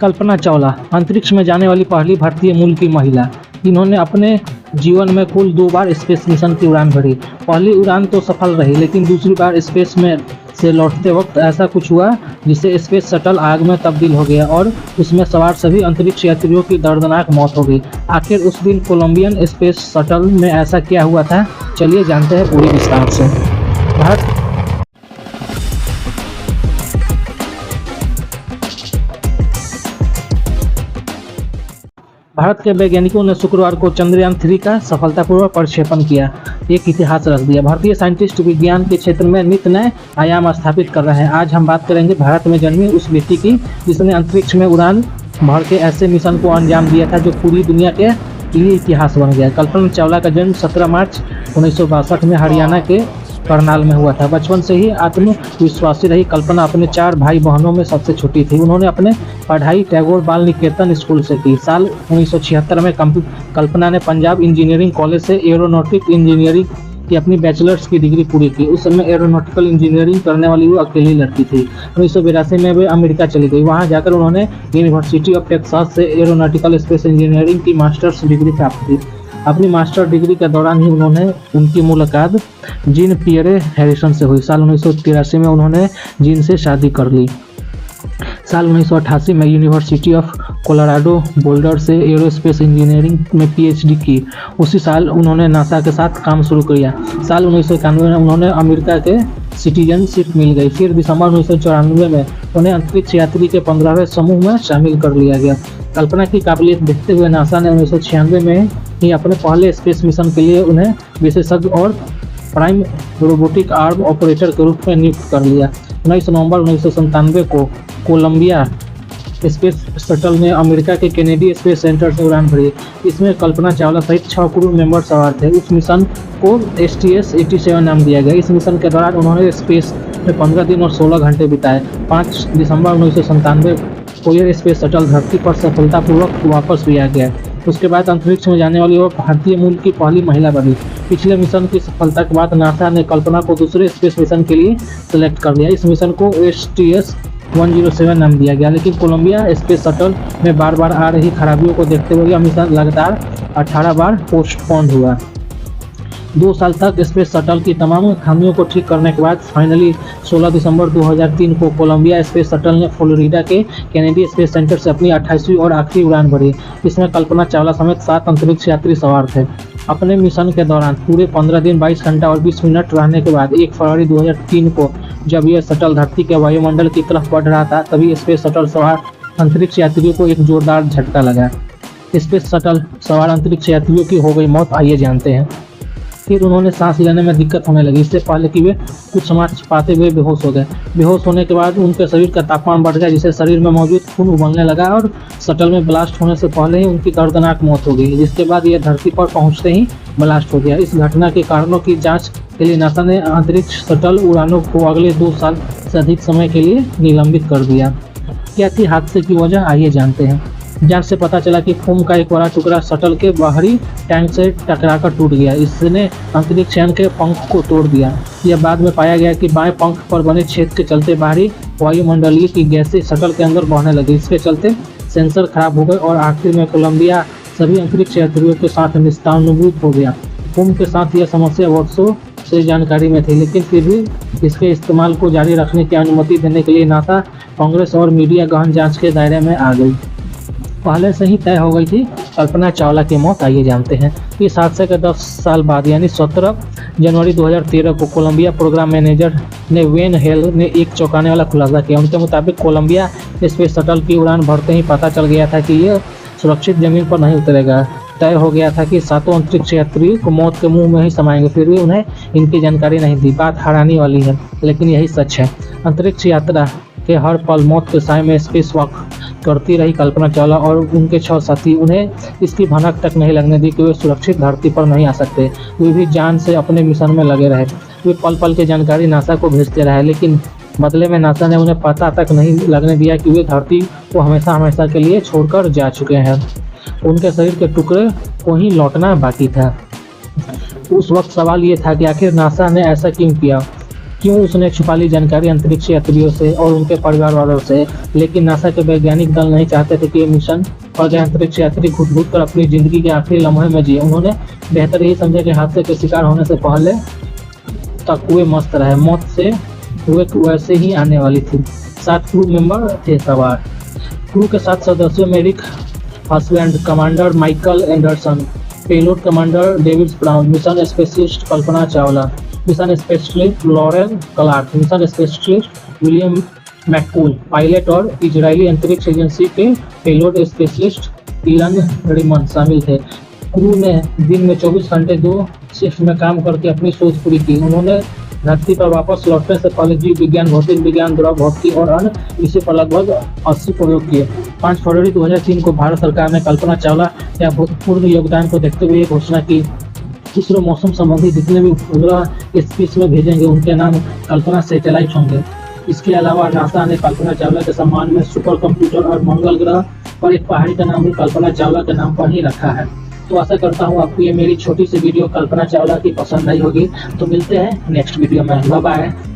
कल्पना चावला अंतरिक्ष में जाने वाली पहली भारतीय मूल की महिला। इन्होंने अपने जीवन में कुल 2 बार स्पेस मिशन की उड़ान भरी। पहली उड़ान तो सफल रही, लेकिन दूसरी बार स्पेस में से लौटते वक्त ऐसा कुछ हुआ जिससे स्पेस शटल आग में तब्दील हो गया और उसमें सवार सभी अंतरिक्ष यात्रियों की दर्दनाक मौत हो गई। आखिर उस दिन कोलंबियन स्पेस शटल में ऐसा क्या हुआ था, चलिए जानते हैं पूरी विस्तार से। भारत के वैज्ञानिकों ने शुक्रवार को चंद्रयान 3 का सफलतापूर्वक प्रक्षेपण किया, एक इतिहास रच दिया। भारतीय साइंटिस्ट विज्ञान के क्षेत्र में नित नए आयाम स्थापित कर रहे हैं। आज हम बात करेंगे भारत में जन्मी उस बेटी की जिसने अंतरिक्ष में उड़ान भर के ऐसे मिशन को अंजाम दिया था जो पूरी दुनिया के लिए इतिहास बन गया। कल्पना चावला का जन्म 17 मार्च 1962 में हरियाणा के करनाल में हुआ था। बचपन से ही आत्मविश्वासी रही कल्पना अपने 4 भाई बहनों में सबसे छोटी थी। उन्होंने अपने पढ़ाई टैगोर बाल निकेतन स्कूल से की। साल 1976 में कल्पना ने पंजाब इंजीनियरिंग कॉलेज से एरोनॉटिक इंजीनियरिंग की अपनी बैचलर्स की डिग्री पूरी की। उस समय एरोनॉटिकल इंजीनियरिंग करने वाली वो अकेली लड़की थी। 1982 में वे अमेरिका चली गई। वहां जाकर उन्होंने यूनिवर्सिटी ऑफ टेक्सास से एरोनॉटिकल स्पेस इंजीनियरिंग की मास्टर्स डिग्री प्राप्त की। अपनी मास्टर डिग्री के दौरान ही उनकी मुलाकात जीन पियरे हैरिसन से हुई। साल 1983 में उन्होंने जीन से शादी कर ली। साल 1988 में यूनिवर्सिटी ऑफ कोलोराडो बोल्डर से एरोस्पेस इंजीनियरिंग में पीएचडी की। उसी साल उन्होंने नासा के साथ काम शुरू किया। साल 1991 में उन्होंने अमेरिका के सिटीजनशिप मिल गई। फिर दिसंबर 1994 में उन्हें अंतरिक्ष यात्री के 15वें समूह में शामिल कर लिया गया। कल्पना की काबिलियत देखते हुए नासा ने 1996 में ही अपने पहले स्पेस मिशन के लिए उन्हें विशेषज्ञ और प्राइम रोबोटिक आर्म ऑपरेटर के रूप में नियुक्त कर लिया। 19 नवंबर 1997 को कोलंबिया स्पेस शटल ने अमेरिका के केनेडी स्पेस सेंटर से उड़ान भरी। इसमें कल्पना चावला सहित 6 क्रू मेंबर सवार थे। उस मिशन को STS-87 नाम दिया गया। इस मिशन के दौरान उन्होंने स्पेस में 15 दिन और 16 घंटे बिताए। 5 दिसंबर 1997 को यह स्पेस शटल धरती पर सफलतापूर्वक वापस भी आ गया। उसके बाद अंतरिक्ष में जाने वाली वो भारतीय मूल की पहली महिला बनी। पिछले मिशन की सफलता के बाद नासा ने कल्पना को दूसरे स्पेस मिशन के लिए सिलेक्ट कर लिया। इस मिशन को STS-107 नाम दिया गया, लेकिन कोलंबिया स्पेस शटल में बार बार आ रही खराबियों को देखते हुए यह मिशन लगातार 18 बार पोस्टपोन्ड हुआ। 2 साल तक स्पेस शटल की तमाम खामियों को ठीक करने के बाद फाइनली 16 दिसंबर 2003 को कोलंबिया स्पेस शटल ने फ्लोरिडा के केनेडी स्पेस सेंटर से अपनी 28वीं और आखिरी उड़ान भरी। इसमें कल्पना चावला समेत 7 अंतरिक्ष यात्री सवार थे। अपने मिशन के दौरान पूरे 15 दिन 22 घंटा और 20 मिनट रहने के बाद 1 फरवरी 2003 को जब यह शटल धरती के वायुमंडल की तरफ बढ़ रहा था, तभी स्पेस शटल सवार अंतरिक्ष यात्रियों को एक जोरदार झटका लगा। स्पेस शटल सवार अंतरिक्ष यात्रियों की हो गई मौत, आइए जानते हैं। फिर उन्होंने सांस लेने में दिक्कत होने लगी। इससे पहले कि वे कुछ समझ पाते हुए बेहोश हो गए। बेहोश होने के बाद उनके शरीर का तापमान बढ़ गया, जिससे शरीर में मौजूद खून उबलने लगा और शटल में ब्लास्ट होने से पहले ही उनकी दर्दनाक मौत हो गई, जिसके बाद यह धरती पर पहुंचते ही ब्लास्ट हो गया। इस घटना के कारणों की जांच के लिए नासा ने अंतरिक्ष शटल उड़ानों को अगले 2 साल से अधिक समय के लिए निलंबित कर दिया। क्या थी हादसे की वजह, आइए जानते हैं। जांच से पता चला कि फोम का एक बड़ा टुकड़ा शटल के बाहरी टैंक से टकराकर टूट गया। इसने अंतरिक्ष यान के पंख को तोड़ दिया। यह बाद में पाया गया कि बाएं पंख पर बने छेद के चलते बाहरी वायुमंडलीय की गैसें शटल के अंदर बहने लगी। इसके चलते सेंसर खराब हो गए और आखिर में कोलंबिया सभी अंतरिक्ष यात्रियों के साथ निस्तानुभूत हो गया। फोम के साथ यह समस्या वर्षों से जानकारी में थी, लेकिन फिर भी इसके इस्तेमाल को जारी रखने की अनुमति देने के लिए नासा, कांग्रेस और मीडिया गहन जाँच के दायरे में आ गई। पहले से ही तय हो गई थी कल्पना चावला की मौत, आइए जानते हैं। इस हादसे के 10 साल बाद यानी 17 जनवरी 2013 को कोलंबिया प्रोग्राम मैनेजर ने वेन हेल ने एक चौंकाने वाला खुलासा किया। उनके मुताबिक कोलंबिया स्पेस शटल की उड़ान भरते ही पता चल गया था कि यह सुरक्षित जमीन पर नहीं उतरेगा। तय हो गया था कि 7 अंतरिक्ष यात्री को मौत के मुंह में ही समाएंगे, फिर भी उन्हें इनकी जानकारी नहीं दी। बात हैरानी वाली है, लेकिन यही सच है। अंतरिक्ष यात्रा के हर पल मौत के साय में स्पेस वॉक करती रही कल्पना चावला और उनके 6 साथी। उन्हें इसकी भनक तक नहीं लगने दी कि वे सुरक्षित धरती पर नहीं आ सकते। वे भी जान से अपने मिशन में लगे रहे। वे पल पल की जानकारी नासा को भेजते रहे, लेकिन बदले में नासा ने उन्हें पता तक नहीं लगने दिया कि वे धरती को हमेशा हमेशा के लिए छोड़कर जा चुके हैं। उनके शरीर के टुकड़े को ही लौटना बाकी था। उस वक्त सवाल ये था कि आखिर नासा ने ऐसा क्यों किया। क्यों उसने छुपा ली जानकारी अंतरिक्ष यात्रियों से और उनके परिवार वालों से, लेकिन नासा के वैज्ञानिक दल नहीं चाहते थे कि ये मिशन और जो अंतरिक्ष यात्री घुट-घुट कर अपनी जिंदगी के आखिरी लम्हे में जिए। उन्होंने बेहतर यही समझा कि हादसे के शिकार होने से पहले तक वे मस्त रहे, मौत से वे वैसे ही आने वाली थी। 7 क्रू मेंबर थे सवार। क्रू के 7 सदस्यों में Rick Husband, commander Michael Anderson, payload commander David Brown, mission specialist Kalpana Chawla, mission specialist Laurel Clark, mission specialist William McCool, pilot और इजरायली अंतरिक्ष एजेंसी के पेलोड स्पेशलिस्ट इलन रिमन शामिल थे। क्रू ने दिन में 24 घंटे 2 शिफ्ट में काम करके अपनी सोच पूरी की। उन्होंने धरती पर वापस लौटने से पहले जीव विज्ञान, भौतिक विज्ञान, द्रव भौतिकी और अन्य विषय पर लगभग 80 प्रयोग किए। 5 फरवरी 2003 को भारत सरकार ने कल्पना चावला या भूतपूर्व योगदान को देखते हुए घोषणा की इसरो मौसम संबंधी जितने भी उपग्रह स्पेस में भेजेंगे उनके नाम कल्पना सैटेलाइट होंगे। इसके अलावा नासा ने कल्पना चावला के सम्मान में सुपर कंप्यूटर और मंगल ग्रह पर एक पहाड़ी का नाम भी कल्पना चावला के नाम पर ही रखा है। तो आशा करता हूँ आपको ये मेरी छोटी सी वीडियो कल्पना चावला की पसंद आई होगी। तो मिलते हैं नेक्स्ट वीडियो में। Bye bye.